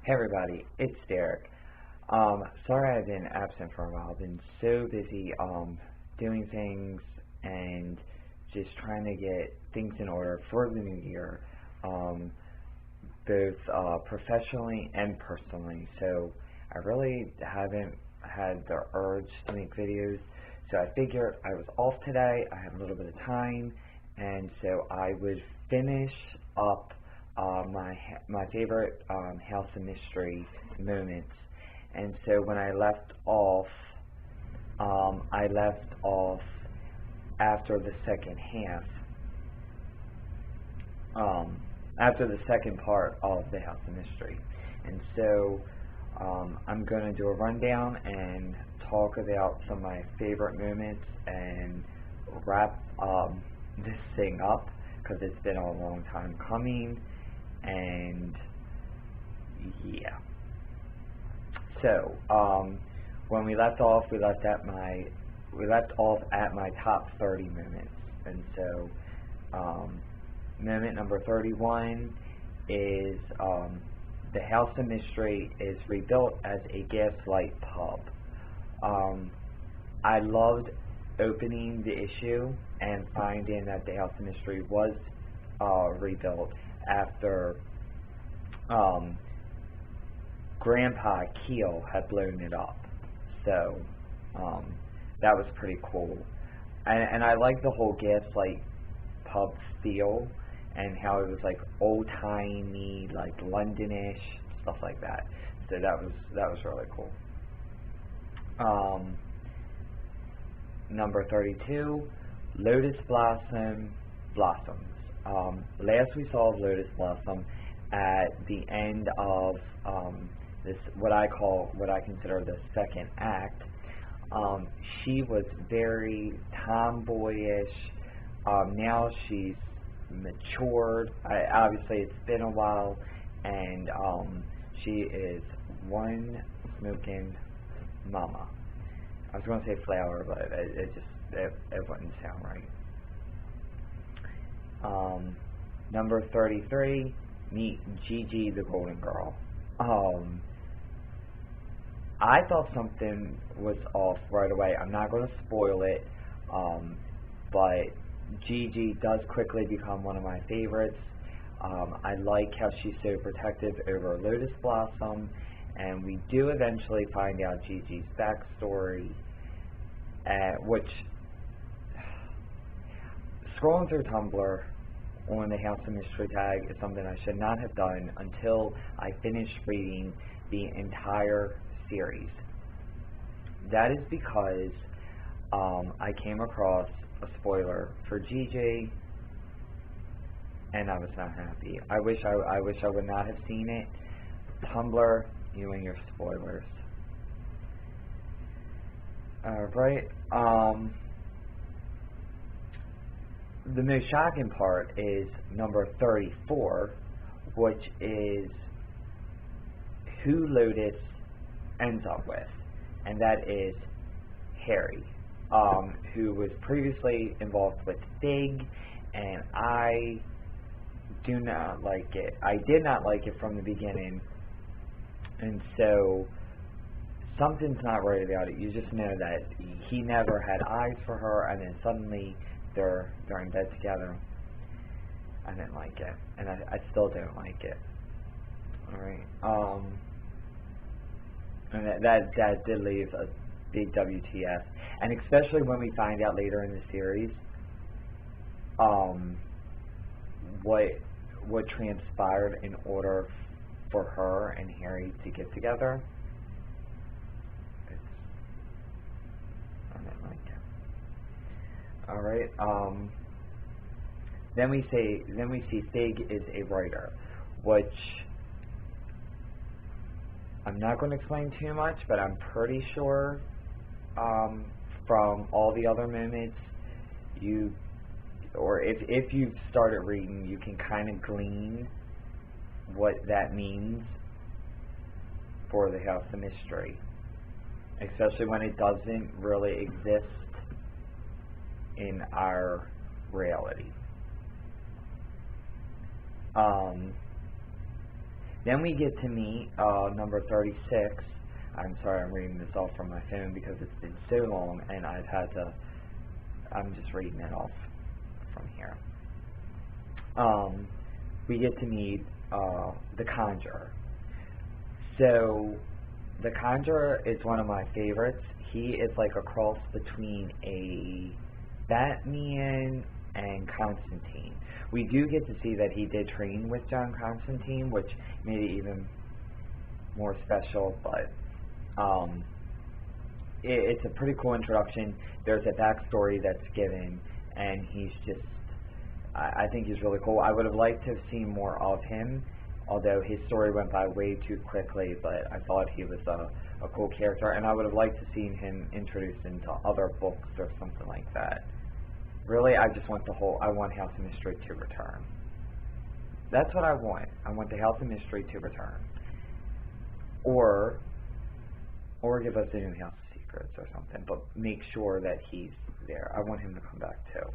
Hey everybody, it's Derek. Sorry I've been absent for a while. I've been so busy doing things and just trying to get things in order for the new year, both professionally and personally. So I really haven't had the urge to make videos. So I figured I was off today. I have a little bit of time, and so I would finish up my favorite House of Mystery moments. And so when I left off after the second half, after the second part of the House of Mystery. And so I'm going to do a rundown and talk about some of my favorite moments and wrap this thing up because it's been a long time coming. And yeah, so when we left off, we left off at my top 30 moments. And so moment number 31 is the House of Mystery is rebuilt as a gaslight pub. I loved opening the issue and finding that the House of Mystery was rebuilt after Grandpa Keel had blown it up. So that was pretty cool. And I like the whole gaslight pub feel and how it was like old-timey, like Londonish, stuff like that. So that was really cool. Number 32, Lotus Blossoms. Last we saw of Lotus Blossom at the end of this, what I consider the second act. She was very tomboyish. Now she's matured. Obviously, it's been a while, and she is one smoking mama. I was going to say flower, but it wouldn't sound right. Number 33, meet Gigi the Golden Girl. I thought something was off right away. I'm not going to spoil it, but Gigi does quickly become one of my favorites. I like how she's so protective over Lotus Blossom, and we do eventually find out Gigi's backstory, which, scrolling through Tumblr on the House of Mystery tag is something I should not have done until I finished reading the entire series. That is because I came across a spoiler for Gigi, and I was not happy. I wish I would not have seen it. Tumblr, you and your spoilers. Alright, the most shocking part is number 34, which is who Lotus ends up with, and that is Harry, who was previously involved with Fig, and I do not like it. I did not like it from the beginning, and so something's not right about it. You just know that he never had eyes for her, and then suddenly they're in bed together. I didn't like it, and I still don't like it. Alright, and that did leave a big WTF, and especially when we find out later in the series what transpired in order for her and Harry to get together. I didn't like it. Alright, then we see Fig is a writer, which I'm not going to explain too much, but I'm pretty sure from all the other moments, if you've started reading, you can kind of glean what that means for the House of Mystery, especially when it doesn't really exist in our reality. Then we get to meet number 36. I'm sorry, I'm reading this off from my phone because it's been so long, and I'm just reading it off from here. We get to meet the Conjurer. So, the Conjurer is one of my favorites. He is like a cross between a Batman and Constantine. We do get to see that he did train with John Constantine, which made it even more special, but it's a pretty cool introduction. There's a backstory that's given, and he's just, I think he's really cool. I would have liked to have seen more of him, although his story went by way too quickly, but I thought he was a cool character, and I would have liked to seen him introduced into other books or something like that. Really, I just want I want House of Mystery to return. That's what I want. I want the House of Mystery to return. Or give us a new House of Secrets or something, but make sure that he's there. I want him to come back too.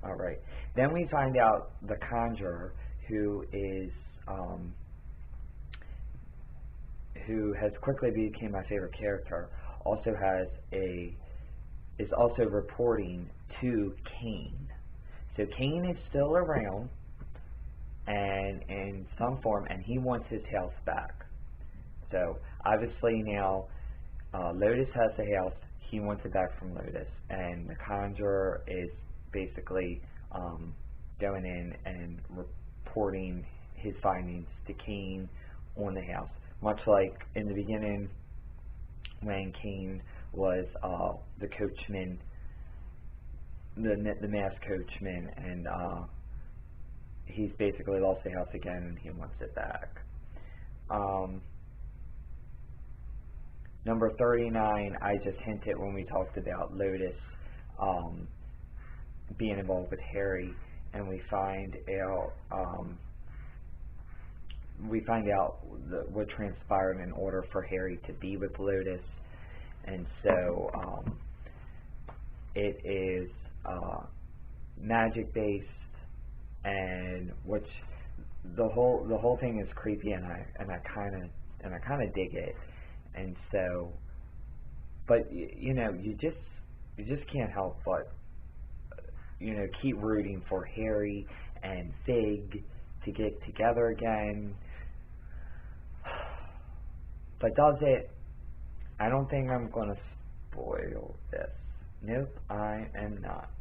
Alright. Then we find out the Conjurer, who has quickly become my favorite character, is also reporting to Kane. So Kane is still around and in some form, and he wants his house back. So obviously now Lotus has the house, he wants it back from Lotus, and the Conjurer is basically going in and reporting his findings to Kane on the house. Much like in the beginning when Kane was the coachman, the masked coachman, and he's basically lost the house again and he wants it back. Number 39, I just hinted when we talked about Lotus being involved with Harry, and we find out what transpired in order for Harry to be with Lotus, and so it is magic based, and which the whole thing is creepy, and I kind of dig it, and so, but you know, you just can't help but keep rooting for Harry and Fig to get together again. But does it? I don't think I'm going to spoil this. Nope, I am not.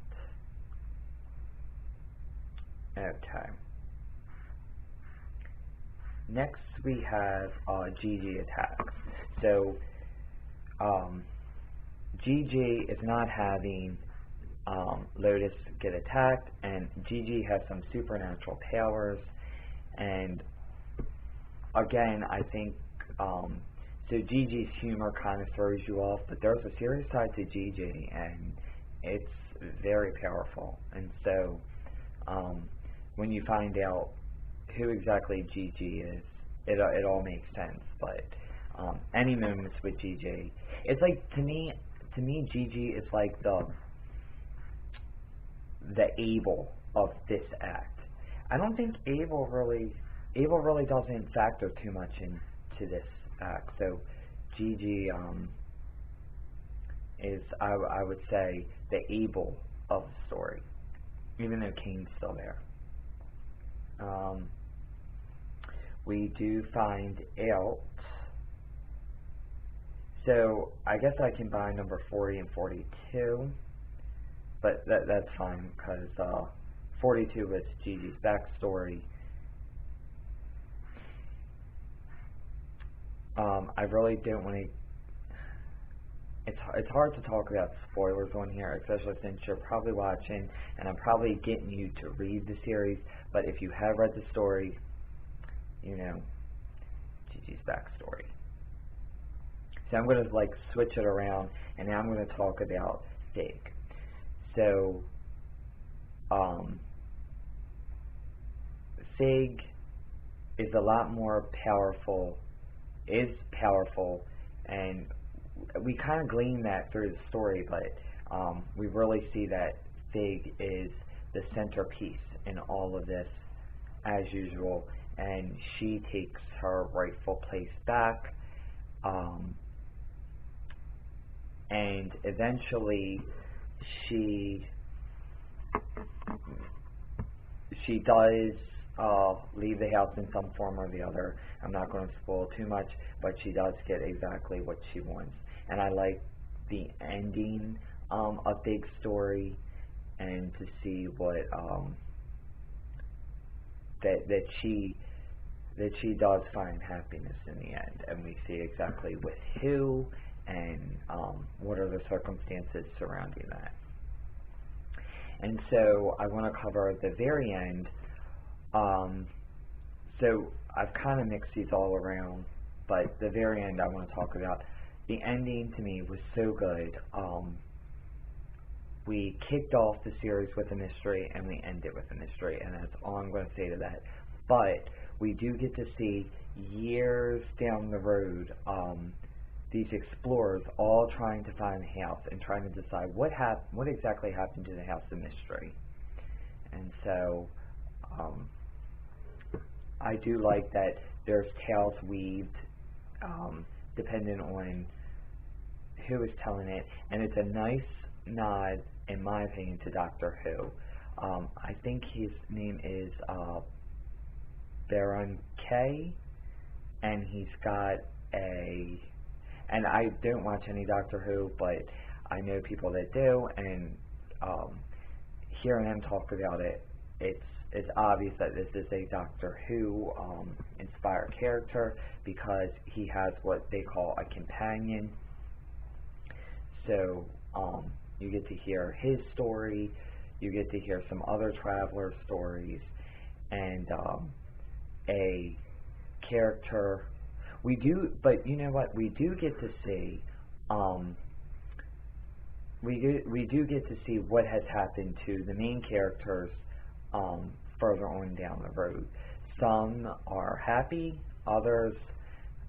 Okay. Next we have Gigi attacks. So Gigi is not having Lotus get attacked, and Gigi has some supernatural powers, and again, I think so Gigi's humor kind of throws you off, but there's a serious side to Gigi, and it's very powerful, and so when you find out who exactly Gigi is, it all makes sense. But any moments with Gigi, it's like, to me Gigi is like the Abel of this act. I don't think Abel really doesn't factor too much into this act. So Gigi is, I would say, the Abel of the story, even though Kane's still there. We do find out, so I guess I can buy number 40 and 42, but that's fine, because 42 was Gigi's backstory. I really don't want to, it's hard to talk about spoilers on here, especially since you're probably watching, and I'm probably getting you to read the series, but if you have read the story, you know Gigi's backstory. So I'm going to like switch it around, and now I'm going to talk about Fig. So Fig is a lot more powerful, and we kind of glean that through the story, but we really see that Fig is the centerpiece in all of this, as usual, and she takes her rightful place back, and eventually she does leave the house in some form or the other. I'm not going to spoil too much, but she does get exactly what she wants. And I like the ending of Big Story, and to see what that she does find happiness in the end, and we see exactly with who and what are the circumstances surrounding that. And so I want to cover at the very end. So I've kind of mixed these all around, but the very end I want to talk about. The ending to me was so good. We kicked off the series with a mystery, and we end it with a mystery, and that's all I'm going to say to that. But we do get to see years down the road these explorers all trying to find the house and trying to decide what exactly happened to the house of mystery. And so I do like that there's tales weaved depending on who is telling it, and it's a nice nod, in my opinion, to Doctor Who. I think his name is Baron K, and he's got and I don't watch any Doctor Who, but I know people that do, and hearing them talk about it, it's obvious that this is a Doctor Who inspired character, because he has what they call a companion. So you get to hear his story, you get to hear some other traveler stories, and a character. But you know what? We do get to see. We do get to see what has happened to the main characters further on down the road. Some are happy, others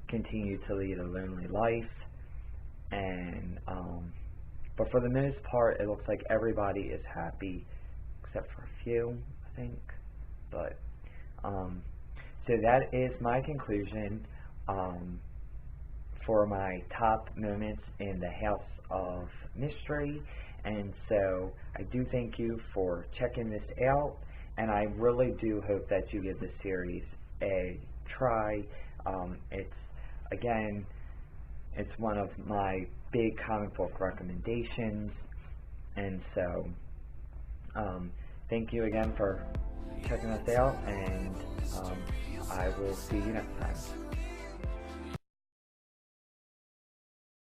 continue to lead a lonely life, and but for the most part, it looks like everybody is happy except for a few, I think. But so that is my conclusion for my top moments in the House of Mystery. And so I do thank you for checking this out, and I really do hope that you give this series a try. It's one of my big comic book recommendations, and so thank you again for checking us out, and I will see you next time.